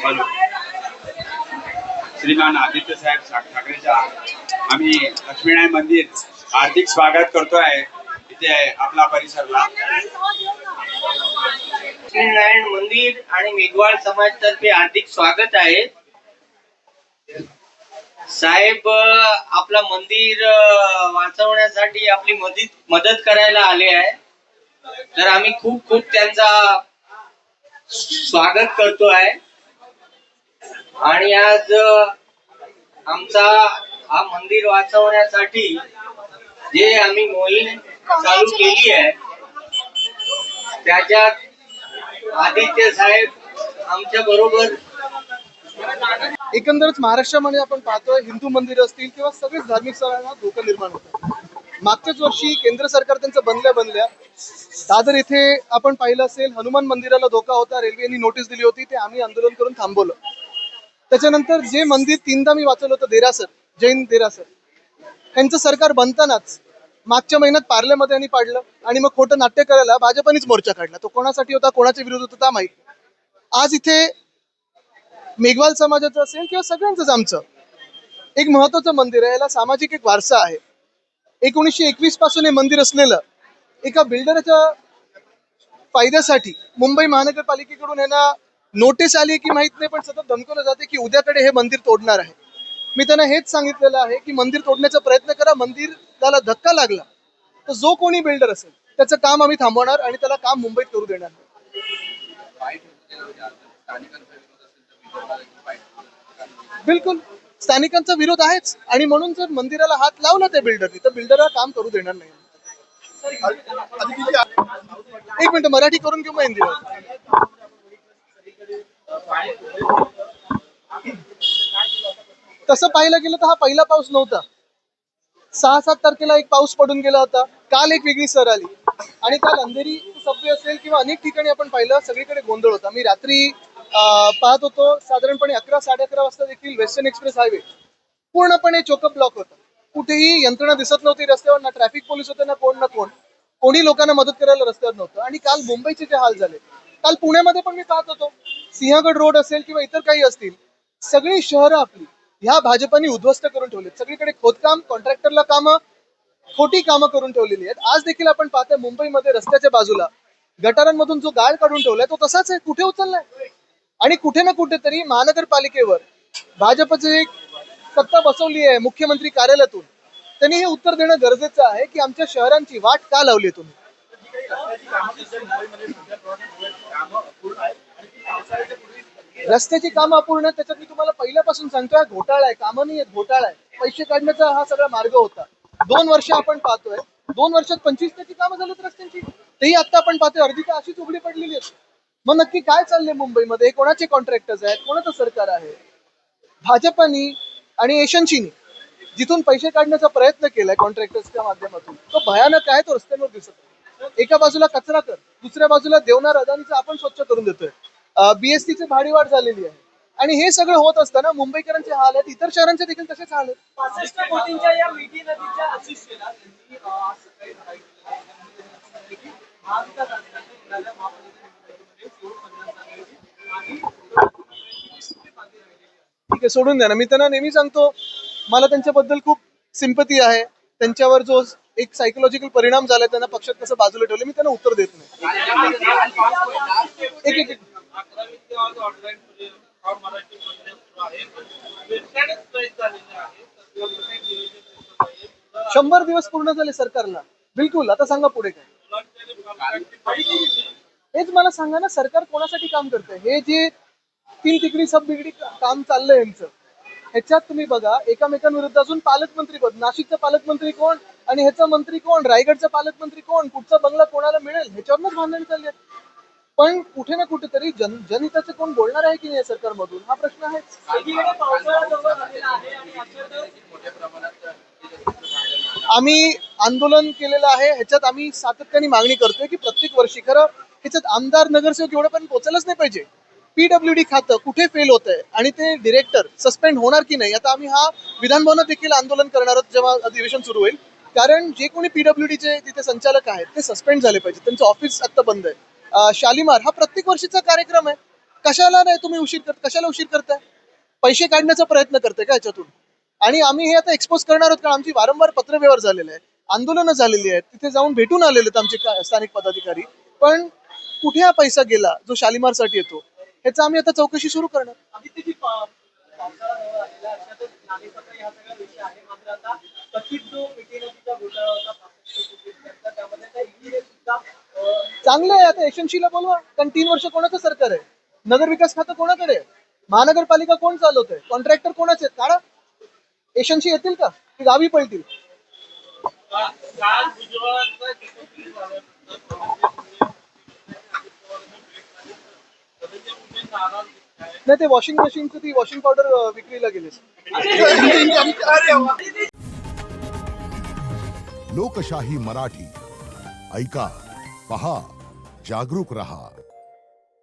पण श्रीमान आदित्य साहेब ठाकरेच्या आम्ही लक्ष्मीनारायण मंदिर हार्दिक स्वागत करतोय इथे आपला परिसरला. लक्ष्मीनारायण मंदिर आणि मेघवाल समाजतर्फे हार्दिक स्वागत आहे. साहेब आपला मंदिर वाचवण्यासाठी आपली मदत करायला आले आहे, तर आम्ही खूप खूप त्यांचा स्वागत करतोय. आणि आज आमचा हा मंदिर वाचवण्यासाठी जे आम्ही मोहीम चालू केली आहे त्याच्यात आदित्य साहेब आमच्या बरोबर. एकंदरच महाराष्ट्रामध्ये आपण पाहतोय हिंदू मंदिर असतील किंवा सगळेच धार्मिक स्थळांना धोका निर्माण होतो. मागच्याच वर्षी केंद्र सरकार त्यांचं बनल्या दादर येथे आपण पाहिलं असेल हनुमान मंदिराला धोका होता, रेल्वेने नोटीस दिली होती, ते आम्ही आंदोलन करून थांबवलं. त्याच्यानंतर जे मंदिर तीनदा मी वाचवलं होतं, देरासर, जैन देरासर, त्यांचं सरकार बनतानाच मागच्या महिन्यात पार्ल्यामध्ये यांनी पाडलं आणि मग खोटं नाट्य करायला भाजपनेच मोर्चा काढला. तो कोणासाठी होता, कोणाच्या विरोधात होता माहित. आज इथे मेघवाल समाजाचं असेल किंवा सगळ्यांचंच आमचं एक महत्वाचं मंदिर आहे, याला सामाजिक एक वारसा आहे. 1921 पासून हे मंदिर असलेलं एका बिल्डरच्या फायद्यासाठी मुंबई महानगरपालिकेकडून यांना नोटीस आली की माहित नाही, पण सतत धमकवलं जाते की उद्याकडे हे मंदिर तोडणार आहे. मी त्यांना हेच सांगितलेलं आहे की मंदिर तोडण्याचा प्रयत्न करा, मंदिराला धक्का लागला तर जो कोणी बिल्डर असेल त्याचं काम आम्ही थांबवणार आणि त्याला काम मुंबईत करू देणार नाही. बिलकुल स्थानिकांचा विरोध आहेच, आणि म्हणून जर मंदिराला हात लावला त्या बिल्डरनी तर बिल्डरला काम करू देणार नाही. एक मिनिट मराठी करून घेऊ मग हिंदी. तसं पाहिलं गेलं तर हा पहिला पाऊस नव्हता. 6-7 तारखेला एक पाऊस पडून गेला होता, काल एक वेगळी सर आली, आणि काल अंधेरी सबवे असेल किंवा अनेक ठिकाणी आपण पाहिलं सगळीकडे गोंधळ होता. मी रात्री पाहत होतो, साधारणपणे 11-11:30 वाजता देखील वेस्टर्न एक्सप्रेस हायवे पूर्णपणे चोकअप ब्लॉक होता. कुठेही यंत्रणा दिसत नव्हती रस्त्यावर, ना ट्रॅफिक पोलीस होते, ना कोणी लोकांना मदत करायला रस्त्यावर नव्हतं. आणि काल मुंबईचे जे हाल झाले, काल पुण्यामध्ये पण मी पाहत होतो, सिंहगड रोड असेल किंवा इतर काही असतील, सगळी शहरं आपली ह्या भाजपाने उद्ध्वस्त करून ठेवले. सगळीकडे खोदकाम, कॉन्ट्रॅक्टरला कामं, खोटी कामं करून ठेवलेली आहेत. आज देखील आपण पाहतोय मुंबईमध्ये रस्त्याच्या बाजूला गटारांमधून जो गाळ काढून ठेवलाय तो तसाच आहे, कुठे उचललाय. आणि कुठे ना कुठेतरी महानगरपालिकेवर भाजपची एक सत्ता बसवली आहे मुख्यमंत्री कार्यालयातून, त्यांनी हे उत्तर देणं गरजेचं आहे की आमच्या शहरांची वाट का लावली तुम्ही. रस्त्याची कामं अपूर्ण, त्याच्यात मी तुम्हाला पहिल्यापासून सांगतोय घोटाळा आहे, कामं नाही आहेत, घोटाळा आहे. पैसे काढण्याचा हा सगळा मार्ग होता. 2 वर्ष आपण पाहतोय, 2 वर्षात 25% कामं झालीत रस्त्यांची, तेही आता आपण पाहतोय अर्धी तर अशीच उघडी पडलेली आहेत. मग नक्की काय चाललंय मुंबईमध्ये, कोणाचे कॉन्ट्रॅक्टर्स आहेत, कोणाचं सरकार आहे. भाजपनी आणि एशनशीनी जिथून पैसे काढण्याचा प्रयत्न केलाय कॉन्ट्रॅक्टर्सच्या माध्यमातून, तो भयानक आहे. तो रस्त्यांवर दिसत आहे. एका बाजूला कचरा कर, दुसऱ्या बाजूला देवनार अदानीचं आपण स्वच्छ करून देतोय. बीएसटीची भाडीवाढ झालेली आहे, आणि हे सगळं होत असताना मुंबईकरांचे हाल आहेत, इतर शहरांचे देखील तसेच हाल आहेत. 65 कोटींच्या या मिठी नदीच्या आशिषेला त्यांनी आज सकाळी ठीक आहे, सोडून द्या ना. मी त्यांना नेहमी सांगतो मला त्यांच्याबद्दल खूप सिंपती आहे. त्यांच्यावर जो एक सायकोलॉजिकल परिणाम झाला, त्यांना पक्षात कसं बाजूला ठेवलं, मी त्यांना उत्तर देत नाही. एक 100 दिवस पूर्ण झाले सरकारला. बिलकुल. आता सांगा पुढे काय. हेच मला सांगा ना, सरकार कोणासाठी काम करतंय. हे जे 3 तिकडी सब बिगडी काम चाललंय यांचं, ह्याच्यात तुम्ही बघा एकामेकांविरुद्ध अजून पालकमंत्री पद, नाशिकचा पालकमंत्री कोण आणि ह्याचा मंत्री कोण, रायगडचा पालकमंत्री कोण, कुठचा बंगला कोणाला मिळेल, ह्याच्यावरच भांडण चालले आहेत. पण कुठे ना कुठेतरी जनहिताचं कोण बोलणार आहे की नाही सरकारमधून, हा प्रश्न आहे. आम्ही आंदोलन केलेलं आहे, ह्याच्यात आम्ही सातत्याने मागणी करतोय की प्रत्येक वर्षी, खरं ह्याच्यात आमदार नगरसेवक एवढ्यापर्यंत पोहोचलंच नाही पाहिजे. पीडब्ल्यूडी खातं कुठे फेल होत आहे आणि ते डिरेक्टर सस्पेंड होणार की नाही. आता आम्ही हा विधानभवनात देखील आंदोलन करणार आहोत जेव्हा अधिवेशन सुरू होईल, कारण जे कोणी पीडब्ल्यूडीचे तिथे संचालक आहेत ते सस्पेंड झाले पाहिजे, त्यांचं ऑफिस आता बंद आहे. शालिमार हा प्रत्येक वर्षीचा कार्यक्रम आहे, कशाला नाही तुम्ही कशाला उशीर करताय? पैसे काढण्याचा प्रयत्न करताय का याच्यातून? आणि आम्ही हे आता एक्सपोज करणार आहोत, कारण आमची वारंवार पत्रव्यवहार झालेले आहे, आंदोलनं झालेली आहेत, तिथे जाऊन भेटून आलेले आहेत आमचे स्थानिक पदाधिकारी. पण कुठे हा पैसा गेला जो शालिमारसाठी येतो, ह्याचा आम्ही आता चौकशी सुरू करणार. आदित्यजी, पावसाळा जवळ आलेला आहे. अशातच नालेसफाई हा सगळा विषय आहे. मात्र आता कथित जो मिठी नदीचा घोटाळा होता 65 कोटी रुपयांचा, त्यामध्ये त्या ED सुद्धा चांगलं आहे, आता एशनशीला बोलवा. कारण 3 वर्ष कोणाचं सरकार आहे? नगर विकास खातं कोणाकडे आहे? महानगरपालिका कोण चालवतंय? कॉन्ट्रॅक्टर कोणाचे आहेत? काढा. एशनशी येतील का की गावी पळतील? नाही, ते वॉशिंग मशीनचं ती वॉशिंग पावडर विक्रीला गेली. लोकशाही मराठी ऐका, पहा, जागरूक रहा.